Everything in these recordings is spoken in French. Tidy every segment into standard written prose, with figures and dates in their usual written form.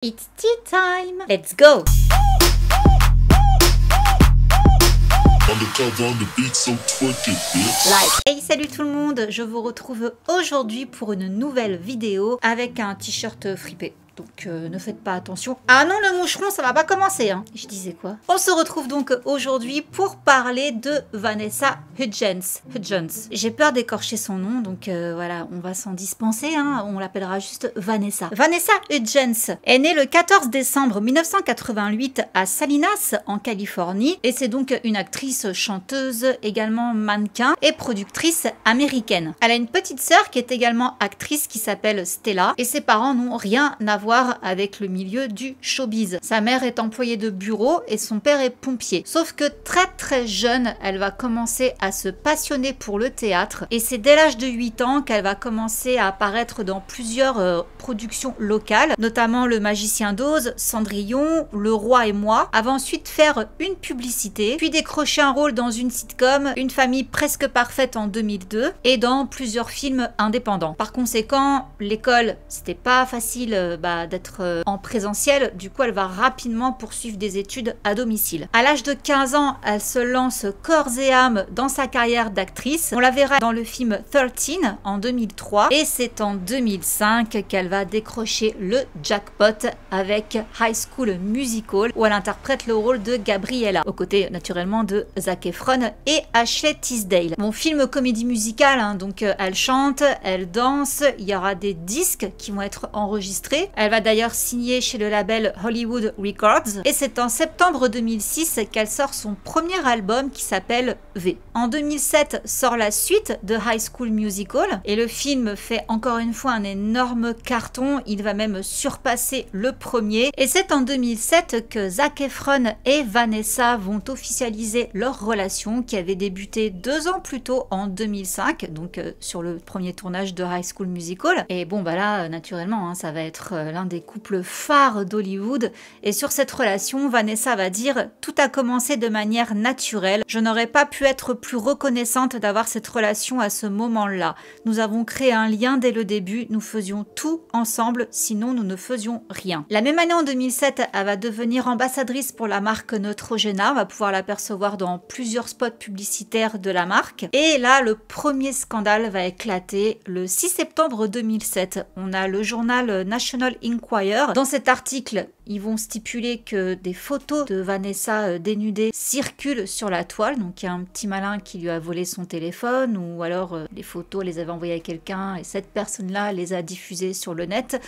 It's tea time. Let's go. Hey, salut tout le monde, je vous retrouve aujourd'hui pour une nouvelle vidéo avec un t-shirt fripé. Donc ne faites pas attention. Ah non, le moucheron, ça va pas commencer, hein. Je disais quoi? On se retrouve donc aujourd'hui pour parler de Vanessa Hudgens. J'ai peur d'écorcher son nom, donc voilà, on va s'en dispenser, hein. On l'appellera juste Vanessa. Vanessa Hudgens est née le 14 décembre 1988 à Salinas, en Californie, et c'est donc une actrice, chanteuse, également mannequin et productrice américaine. Elle a une petite sœur qui est également actrice qui s'appelle Stella, et ses parents n'ont rien à voir avec le milieu du showbiz. Sa mère est employée de bureau et son père est pompier. Sauf que très jeune, elle va commencer à se passionner pour le théâtre et c'est dès l'âge de 8 ans qu'elle va commencer à apparaître dans plusieurs productions locales, notamment Le Magicien d'Oz, Cendrillon, Le Roi et moi. Elle va ensuite faire une publicité, puis décrocher un rôle dans une sitcom, Une famille presque parfaite en 2002 et dans plusieurs films indépendants. Par conséquent, l'école, c'était pas facile d'être en présentiel, du coup elle va rapidement poursuivre des études à domicile. À l'âge de 15 ans, elle se lance corps et âme dans sa carrière d'actrice. On la verra dans le film 13 en 2003 et c'est en 2005 qu'elle va décrocher le jackpot avec High School Musical où elle interprète le rôle de Gabriella, aux côtés naturellement de Zac Efron et Ashley Tisdale. Bon, film comédie musicale, hein, donc elle chante, elle danse, il y aura des disques qui vont être enregistrés. Elle va d'ailleurs signer chez le label Hollywood Records et c'est en septembre 2006 qu'elle sort son premier album qui s'appelle V. En 2007 sort la suite de High School Musical et le film fait encore une fois un énorme carton, il va même surpasser le premier et c'est en 2007 que Zac Efron et Vanessa vont officialiser leur relation qui avait débuté 2 ans plus tôt en 2005, donc sur le premier tournage de High School Musical. Et bon bah là naturellement hein, ça va être l'un des couples phares d'Hollywood et sur cette relation, Vanessa va dire « Tout a commencé de manière naturelle. Je n'aurais pas pu être plus reconnaissante d'avoir cette relation à ce moment-là. Nous avons créé un lien dès le début. Nous faisions tout ensemble, sinon nous ne faisions rien. » La même année, en 2007, elle va devenir ambassadrice pour la marque Neutrogena. On va pouvoir l'apercevoir dans plusieurs spots publicitaires de la marque. Et là, le premier scandale va éclater le 6 septembre 2007. On a le journal National Enquirer. Dans cet article, ils vont stipuler que des photos de Vanessa dénudée circulent sur la toile. Donc il y a un petit malin qui lui a volé son téléphone ou alors les photos les avait envoyées à quelqu'un et cette personne-là les a diffusées sur le net.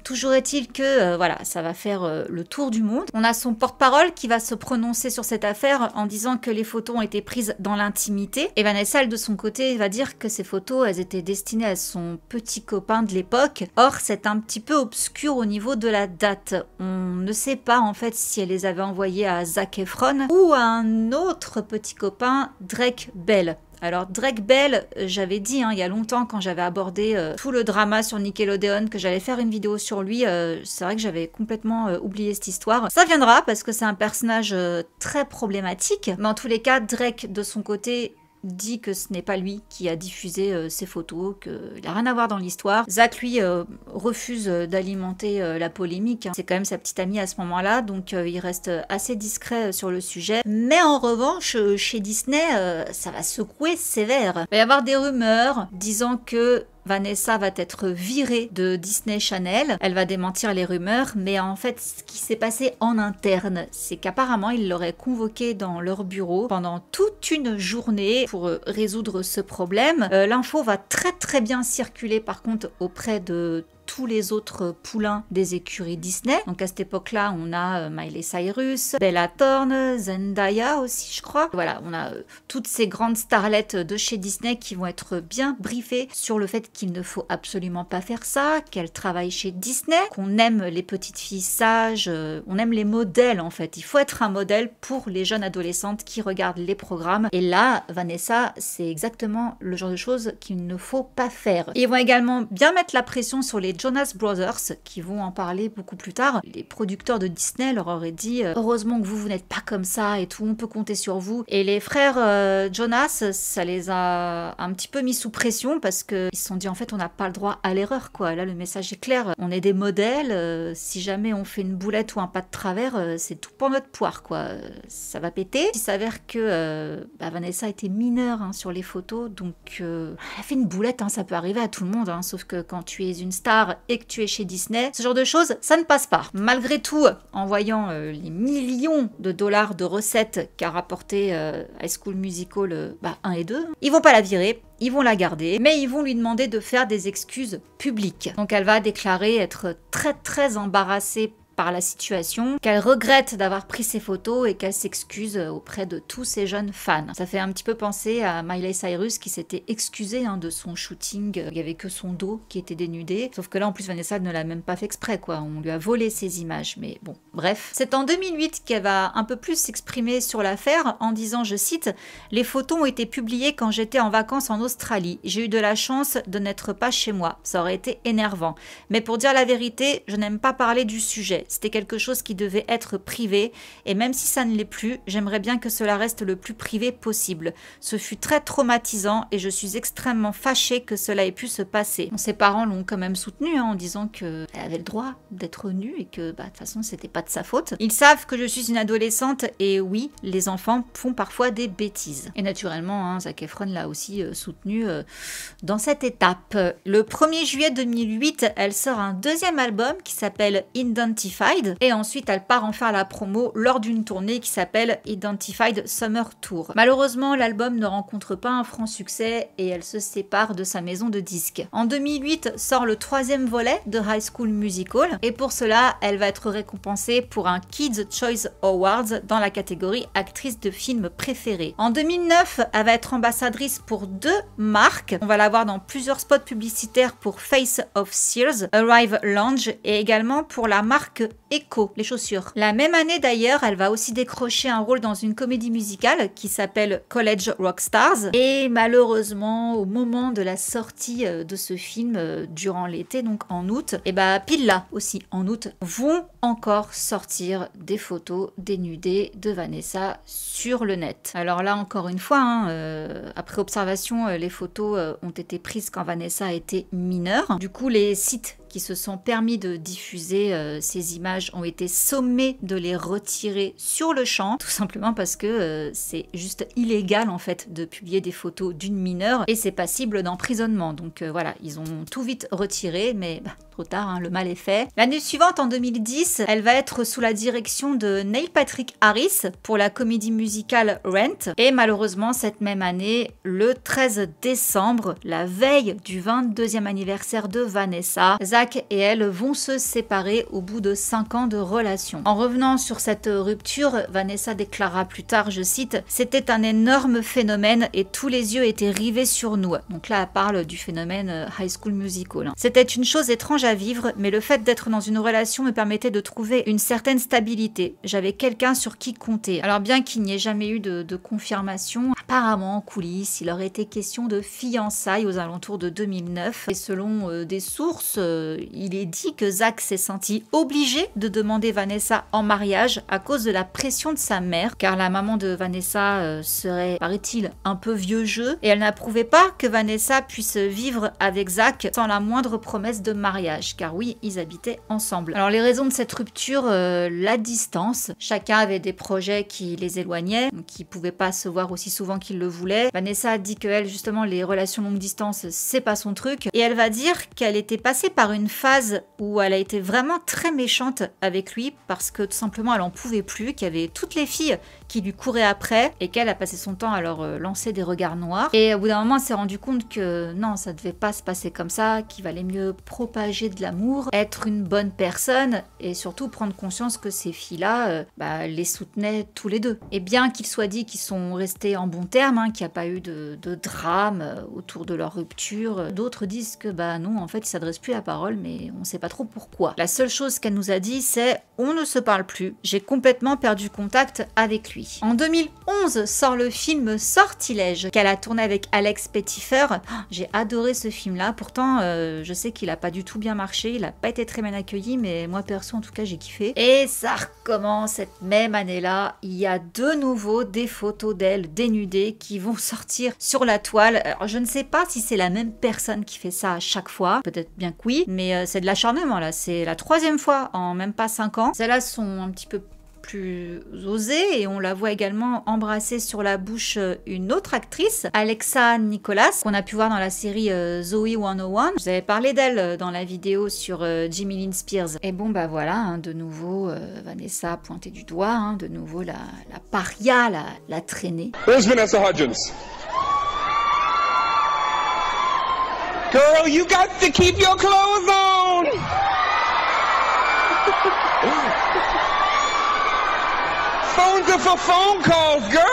Toujours est-il que voilà, ça va faire le tour du monde. On a son porte-parole qui va se prononcer sur cette affaire en disant que les photos ont été prises dans l'intimité. Et Vanessa, elle, de son côté, va dire que ces photos, elles étaient destinées à son petit copain de l'époque. Or, c'est un petit peu obscur au niveau de la date. On ne sait pas en fait si elle les avait envoyées à Zac Efron ou à un autre petit copain, Drake Bell. Alors Drake Bell, j'avais dit il y a longtemps quand j'avais abordé tout le drama sur Nickelodeon que j'allais faire une vidéo sur lui, c'est vrai que j'avais complètement oublié cette histoire. Ça viendra parce que c'est un personnage très problématique, mais en tous les cas Drake de son côté dit que ce n'est pas lui qui a diffusé ces photos, qu'il n'a rien à voir dans l'histoire. Zac, lui, refuse d'alimenter la polémique. Hein. C'est quand même sa petite amie à ce moment-là, donc il reste assez discret sur le sujet. Mais en revanche, chez Disney, ça va secouer sévère. Il va y avoir des rumeurs disant que Vanessa va être virée de Disney Channel. Elle va démentir les rumeurs, mais en fait, ce qui s'est passé en interne, c'est qu'apparemment, ils l'auraient convoquée dans leur bureau pendant toute une journée pour résoudre ce problème. L'info va très bien circuler, par contre, auprès de tous les autres poulains des écuries Disney. Donc à cette époque-là, on a Miley Cyrus, Bella Thorne, Zendaya aussi, je crois. Voilà, on a toutes ces grandes starlettes de chez Disney qui vont être bien briefées sur le fait qu'il ne faut absolument pas faire ça, qu'elles travaillent chez Disney, qu'on aime les petites filles sages, on aime les modèles en fait. Il faut être un modèle pour les jeunes adolescentes qui regardent les programmes. Et là, Vanessa, c'est exactement le genre de choses qu'il ne faut pas faire. Et ils vont également bien mettre la pression sur les Jonas Brothers qui vont en parler beaucoup plus tard. Les producteurs de Disney leur auraient dit heureusement que vous n'êtes pas comme ça et tout, on peut compter sur vous. Et les frères Jonas, ça les a un petit peu mis sous pression parce qu'ils se sont dit en fait on n'a pas le droit à l'erreur quoi. Là le message est clair, on est des modèles, si jamais on fait une boulette ou un pas de travers, c'est tout pour notre poire quoi. Ça va péter. Il s'avère que Vanessa était mineure sur les photos, donc elle a fait une boulette, ça peut arriver à tout le monde, sauf que quand tu es une star et que tu es chez Disney, ce genre de choses, ça ne passe pas. Malgré tout, en voyant les millions de dollars de recettes qu'a rapporté High School Musical 1 et 2, ils vont pas la virer. Ils vont la garder, mais ils vont lui demander de faire des excuses publiques. Donc elle va déclarer être très très embarrassée par la situation, qu'elle regrette d'avoir pris ces photos et qu'elle s'excuse auprès de tous ces jeunes fans. Ça fait un petit peu penser à Miley Cyrus qui s'était excusée de son shooting. Il n'y avait que son dos qui était dénudé. Sauf que là, en plus, Vanessa ne l'a même pas fait exprès, quoi. On lui a volé ses images. Mais bon, bref. C'est en 2008 qu'elle va un peu plus s'exprimer sur l'affaire en disant, je cite, « Les photos ont été publiées quand j'étais en vacances en Australie. J'ai eu de la chance de n'être pas chez moi. Ça aurait été énervant. Mais pour dire la vérité, je n'aime pas parler du sujet. C'était quelque chose qui devait être privé, et même si ça ne l'est plus, j'aimerais bien que cela reste le plus privé possible. Ce fut très traumatisant et je suis extrêmement fâchée que cela ait pu se passer. » Ses parents l'ont quand même soutenue en disant qu'elle avait le droit d'être nue et que de toute façon c'était pas de sa faute. Ils savent que je suis une adolescente et oui, les enfants font parfois des bêtises. Et naturellement, Zac Efron l'a aussi soutenue dans cette étape. Le 1er juillet 2008, elle sort un deuxième album qui s'appelle Identified. Et ensuite, elle part en faire la promo lors d'une tournée qui s'appelle Identified Summer Tour. Malheureusement, l'album ne rencontre pas un franc succès et elle se sépare de sa maison de disques. En 2008, sort le 3e volet de High School Musical et pour cela, elle va être récompensée pour un Kids' Choice Awards dans la catégorie actrice de film préférée. En 2009, elle va être ambassadrice pour 2 marques. On va la voir dans plusieurs spots publicitaires pour Face of Sears, Arrive Lounge et également pour la marque Echo, les chaussures. La même année d'ailleurs, elle va aussi décrocher un rôle dans une comédie musicale qui s'appelle College Rockstars. Et malheureusement, au moment de la sortie de ce film, durant l'été, donc en août, et pile là aussi, en août, vont encore sortir des photos dénudées de Vanessa sur le net. Alors là, encore une fois, après observation, les photos ont été prises quand Vanessa était mineure. Du coup, les sites qui se sont permis de diffuser ces images ont été sommés de les retirer sur le champ, tout simplement parce que c'est juste illégal en fait de publier des photos d'une mineure et c'est passible d'emprisonnement. Donc voilà, ils ont tout vite retiré, mais trop tard, le mal est fait. L'année suivante, en 2010, elle va être sous la direction de Neil Patrick Harris pour la comédie musicale Rent. Et malheureusement, cette même année, le 13 décembre, la veille du 22e anniversaire de Vanessa, Zac et elle vont se séparer au bout de 5 ans de relation. En revenant sur cette rupture, Vanessa déclara plus tard, je cite, « C'était un énorme phénomène et tous les yeux étaient rivés sur nous. » Donc là, elle parle du phénomène High School Musical. C'était une chose étrange à vivre, mais le fait d'être dans une relation me permettait de trouver une certaine stabilité. J'avais quelqu'un sur qui compter. Alors bien qu'il n'y ait jamais eu de confirmation, apparemment en coulisses, il aurait été question de fiançailles aux alentours de 2009. Et selon des sources, il est dit que Zac s'est senti obligé de demander Vanessa en mariage à cause de la pression de sa mère, car la maman de Vanessa serait, paraît-il, un peu vieux jeu, et elle n'approuvait pas que Vanessa puisse vivre avec Zac sans la moindre promesse de mariage, car oui, ils habitaient ensemble. Alors les raisons de cette rupture, la distance. Chacun avait des projets qui les éloignaient, qui ne pouvaient pas se voir aussi souvent qu'ils le voulaient. Vanessa dit que elle, justement, les relations longue distance, c'est pas son truc, et elle va dire qu'elle était passée par une phase où elle a été vraiment très méchante avec lui parce que tout simplement elle en pouvait plus, qu'il y avait toutes les filles qui lui couraient après et qu'elle a passé son temps à leur lancer des regards noirs. Et au bout d'un moment, elle s'est rendu compte que non, ça devait pas se passer comme ça, qu'il valait mieux propager de l'amour, être une bonne personne et surtout prendre conscience que ces filles-là les soutenaient tous les deux. Et bien qu'il soit dit qu'ils sont restés en bons termes, qu'il n'y a pas eu de drame autour de leur rupture, d'autres disent que non, en fait, ils s'adressent plus la parole, mais on sait pas trop pourquoi. La seule chose qu'elle nous a dit, c'est « on ne se parle plus, j'ai complètement perdu contact avec lui ». En 2011 sort le film Sortilège, qu'elle a tourné avec Alex Pettyfer. J'ai adoré ce film-là, pourtant je sais qu'il a pas du tout bien bien marché, il a pas été très bien accueilli, mais moi perso en tout cas j'ai kiffé. Et ça recommence cette même année-là, il y a de nouveau des photos d'elle dénudée qui vont sortir sur la toile. Alors je ne sais pas si c'est la même personne qui fait ça à chaque fois, peut-être bien que oui, mais c'est de l'acharnement là, c'est la 3e fois en même pas 5 ans. Celles-là sont un petit peu plus osée et on la voit également embrasser sur la bouche une autre actrice, Alexa Nicolas, qu'on a pu voir dans la série Zoe 101. Je vous avais parlé d'elle dans la vidéo sur Jamie Lynn Spears. Et bon bah voilà, hein, de nouveau Vanessa pointée du doigt, hein, de nouveau la paria, la traînée. Where's Vanessa Hudgens? Girl, you got to keep your clothes on! Phones are for phone calls, girl!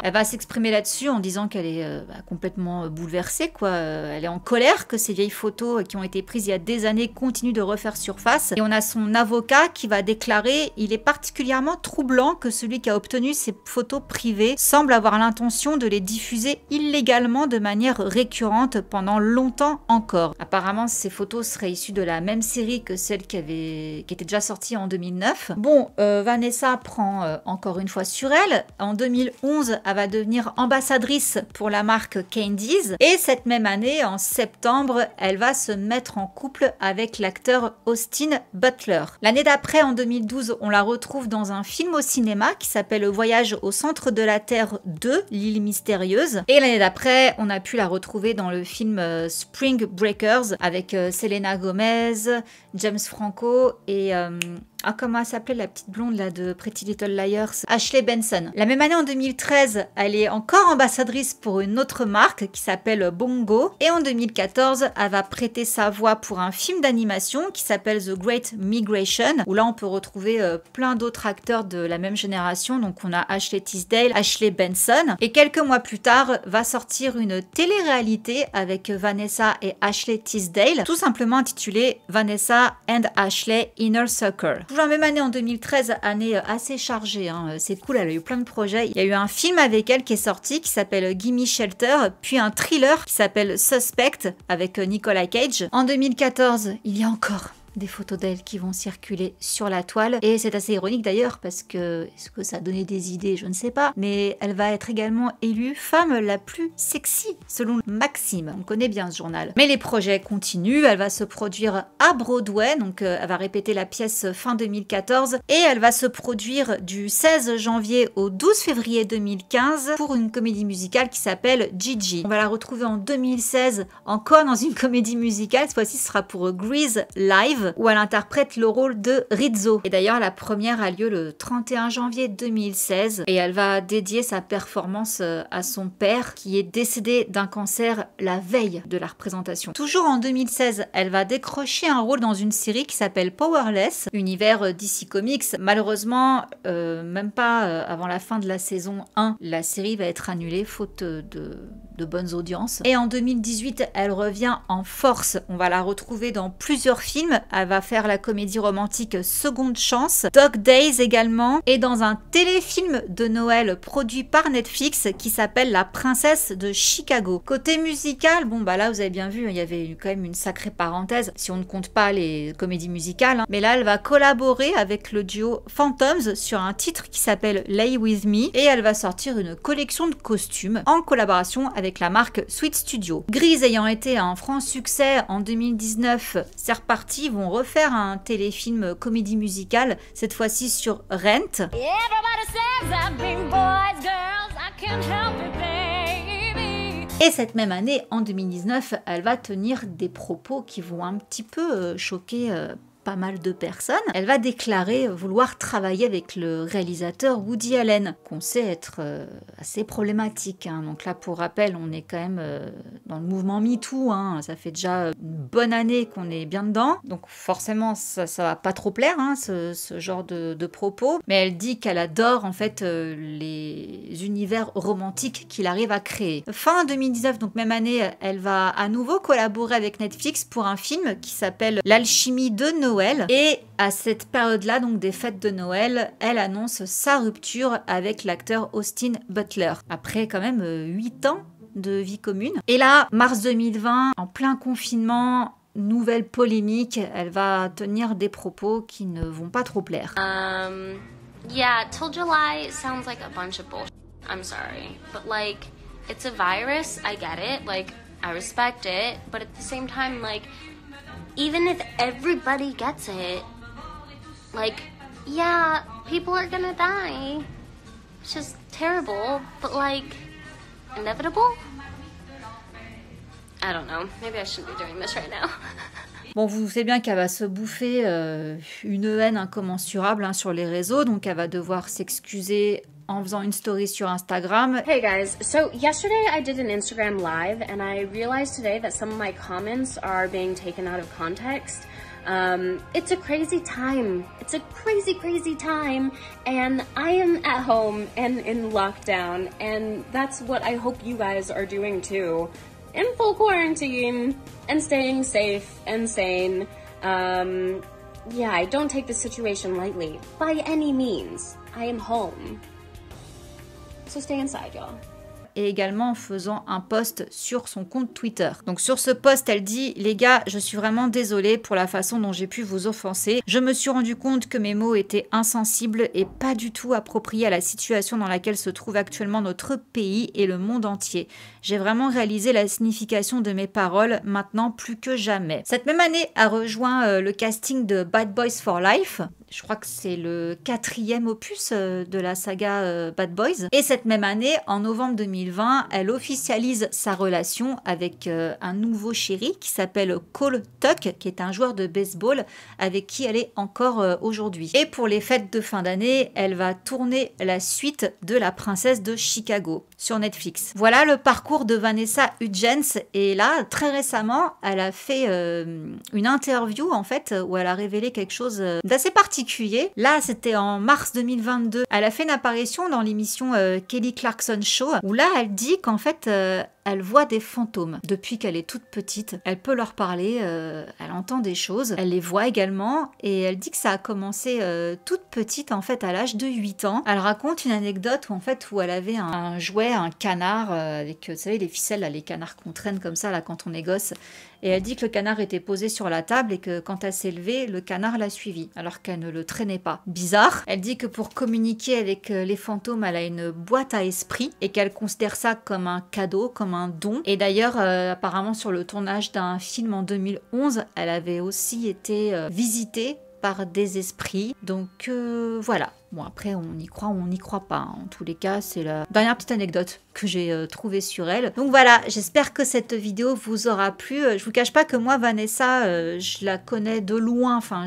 Elle va s'exprimer là-dessus en disant qu'elle est complètement bouleversée, quoi. Elle est en colère que ces vieilles photos qui ont été prises il y a des années continuent de refaire surface. Et on a son avocat qui va déclarer « Il est particulièrement troublant que celui qui a obtenu ces photos privées semble avoir l'intention de les diffuser illégalement de manière récurrente pendant longtemps encore. » Apparemment, ces photos seraient issues de la même série que celle qui était déjà sortie en 2009. Bon, Vanessa prend encore une fois sur elle. En 2011, elle va devenir ambassadrice pour la marque Candies. Et cette même année, en septembre, elle va se mettre en couple avec l'acteur Austin Butler. L'année d'après, en 2012, on la retrouve dans un film au cinéma qui s'appelle Le Voyage au centre de la Terre 2, l'île mystérieuse. Et l'année d'après, on a pu la retrouver dans le film Spring Breakers avec Selena Gomez, James Franco et... comment elle s'appelait la petite blonde là de Pretty Little Liars? Ashley Benson. La même année, en 2013, elle est encore ambassadrice pour une autre marque qui s'appelle Bongo. Et en 2014, elle va prêter sa voix pour un film d'animation qui s'appelle The Great Migration, où là on peut retrouver plein d'autres acteurs de la même génération. Donc on a Ashley Tisdale, Ashley Benson. Et quelques mois plus tard, va sortir une télé-réalité avec Vanessa et Ashley Tisdale, tout simplement intitulée Vanessa and Ashley Inner Circle. Toujours la même année, en 2013, année assez chargée, hein. C'est cool, elle a eu plein de projets. Il y a eu un film avec elle qui est sorti qui s'appelle Gimme Shelter, puis un thriller qui s'appelle Suspect avec Nicolas Cage. En 2014, il y a encore des photos d'elle qui vont circuler sur la toile. Et c'est assez ironique d'ailleurs parce que, est-ce que ça a donné des idées? Je ne sais pas. Mais elle va être également élue femme la plus sexy selon Maxim. On connaît bien ce journal. Mais les projets continuent. Elle va se produire à Broadway. Donc elle va répéter la pièce fin 2014. Et elle va se produire du 16 janvier au 12 février 2015 pour une comédie musicale qui s'appelle Gigi. On va la retrouver en 2016 encore dans une comédie musicale. Cette fois-ci, ce sera pour Grease Live, où elle interprète le rôle de Rizzo. Et d'ailleurs, la première a lieu le 31 janvier 2016 et elle va dédier sa performance à son père qui est décédé d'un cancer la veille de la représentation. Toujours en 2016, elle va décrocher un rôle dans une série qui s'appelle Powerless, univers DC Comics. Malheureusement, même pas avant la fin de la saison 1, la série va être annulée faute de bonnes audiences. Et en 2018, elle revient en force. On va la retrouver dans plusieurs films. Elle va faire la comédie romantique Seconde Chance, Dog Days également, et dans un téléfilm de Noël produit par Netflix qui s'appelle La Princesse de Chicago. Côté musical, bon bah là vous avez bien vu, il y avait quand même une sacrée parenthèse, si on ne compte pas les comédies musicales, hein. Mais là elle va collaborer avec le duo Phantoms sur un titre qui s'appelle Lay With Me, et elle va sortir une collection de costumes en collaboration avec la marque Sweet Studio. Grease ayant été un franc succès en 2019, c'est reparti, vont refaire un téléfilm comédie musicale, cette fois-ci sur Rent. Et cette même année, en 2019, elle va tenir des propos qui vont un petit peu choquer pas mal de personnes. Elle va déclarer vouloir travailler avec le réalisateur Woody Allen, qu'on sait être assez problématique, hein. Donc là, pour rappel, on est quand même dans le mouvement MeToo, hein. Ça fait déjà une bonne année qu'on est bien dedans. Donc forcément, ça va pas trop plaire, hein, ce genre de propos. Mais elle dit qu'elle adore en fait les univers romantiques qu'il arrive à créer. Fin 2019, donc même année, elle va à nouveau collaborer avec Netflix pour un film qui s'appelle L'Alchimie de Noël. Et à cette période-là, donc des fêtes de Noël, elle annonce sa rupture avec l'acteur Austin Butler. Après quand même 8 ans de vie commune. Et là, mars 2020, en plein confinement, nouvelle polémique, elle va tenir des propos qui ne vont pas trop plaire. Yeah, till July sounds like a bunch of bullshit. I'm sorry, but like, it's a virus, I get it, like, I respect it, but at the same time, like, even if everybody gets it, like, yeah, people are gonna die, which is terrible, but like, inevitable? I don't know, maybe I shouldn't be doing this right now. Bon, vous savez bien qu'elle va se bouffer une haine incommensurable hein, sur les réseaux, donc elle va devoir s'excuser en faisant une story sur Instagram. Hey guys, so yesterday I did an Instagram live and I realized today that some of my comments are being taken out of context. It's a crazy time. It's a crazy time and I am at home and in lockdown and that's what I hope you guys are doing too. In full quarantine and staying safe and sane. Yeah, I don't take this situation lightly by any means. I am home. So stay inside, y'all. Et également en faisant un post sur son compte Twitter. Donc sur ce post, elle dit « Les gars, je suis vraiment désolée pour la façon dont j'ai pu vous offenser. Je me suis rendu compte que mes mots étaient insensibles et pas du tout appropriés à la situation dans laquelle se trouve actuellement notre pays et le monde entier. J'ai vraiment réalisé la signification de mes paroles, maintenant plus que jamais. » Cette même année a rejoint le casting de Bad Boys for Life. Je crois que c'est le 4e opus de la saga Bad Boys. Et cette même année, en novembre 2020, elle officialise sa relation avec un nouveau chéri qui s'appelle Cole Tuck, qui est un joueur de baseball avec qui elle est encore aujourd'hui. Et pour les fêtes de fin d'année, elle va tourner la suite de La Princesse de Chicago sur Netflix. Voilà le parcours de Vanessa Hudgens. Et là, très récemment, elle a fait une interview en fait où elle a révélé quelque chose d'assez particulier. Là, c'était en mars 2022. Elle a fait une apparition dans l'émission Kelly Clarkson Show, où là, elle dit qu'en fait, elle voit des fantômes. Depuis qu'elle est toute petite, elle peut leur parler, elle entend des choses, elle les voit également, et elle dit que ça a commencé toute petite, en fait, à l'âge de 8 ans. Elle raconte une anecdote où elle avait un jouet, un canard, avec, vous savez, les ficelles, là, les canards qu'on traîne comme ça, là, quand on est gosse. Et elle dit que le canard était posé sur la table et que quand elle s'est levée, le canard l'a suivie, alors qu'elle ne le traînait pas. Bizarre. Elle dit que pour communiquer avec les fantômes, elle a une boîte à esprit et qu'elle considère ça comme un cadeau, comme un don. Et d'ailleurs, apparemment sur le tournage d'un film en 2011, elle avait aussi été visitée par des esprits. Donc voilà. Bon, après, on y croit ou on n'y croit pas. En tous les cas, c'est la dernière petite anecdote que j'ai trouvée sur elle. Donc voilà, j'espère que cette vidéo vous aura plu. Je vous cache pas que moi, Vanessa, je la connais de loin. Enfin,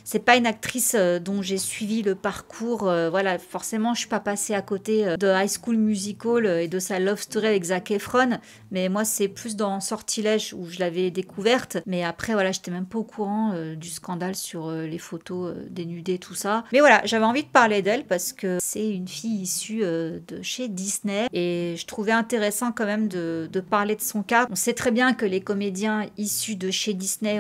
c'est pas une actrice dont j'ai suivi le parcours. Voilà, forcément, je suis pas passée à côté de High School Musical et de sa love story avec Zac Efron. Mais moi, c'est plus dans Sortilège où je l'avais découverte. Mais après, voilà, j'étais même pas au courant du scandale sur les photos dénudées, tout ça. Mais voilà, j'avais envie de parler d'elle parce que c'est une fille issue de chez Disney et je trouvais intéressant quand même de parler de son cas. On sait très bien que les comédiens issus de chez Disney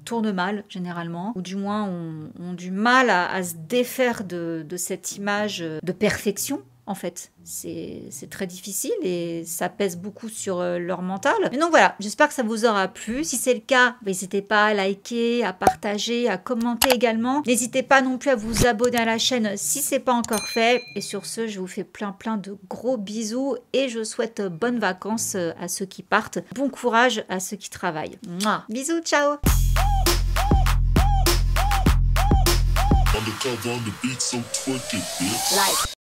tournent mal généralement, ou du moins ont du mal à se défaire de cette image de perfection. En fait, c'est très difficile et ça pèse beaucoup sur leur mental. Mais donc voilà, j'espère que ça vous aura plu. Si c'est le cas, n'hésitez pas à liker, à partager, à commenter également. N'hésitez pas non plus à vous abonner à la chaîne si c'est pas encore fait. Et sur ce, je vous fais plein de gros bisous et je souhaite bonnes vacances à ceux qui partent. Bon courage à ceux qui travaillent. Mouah. Bisous, ciao.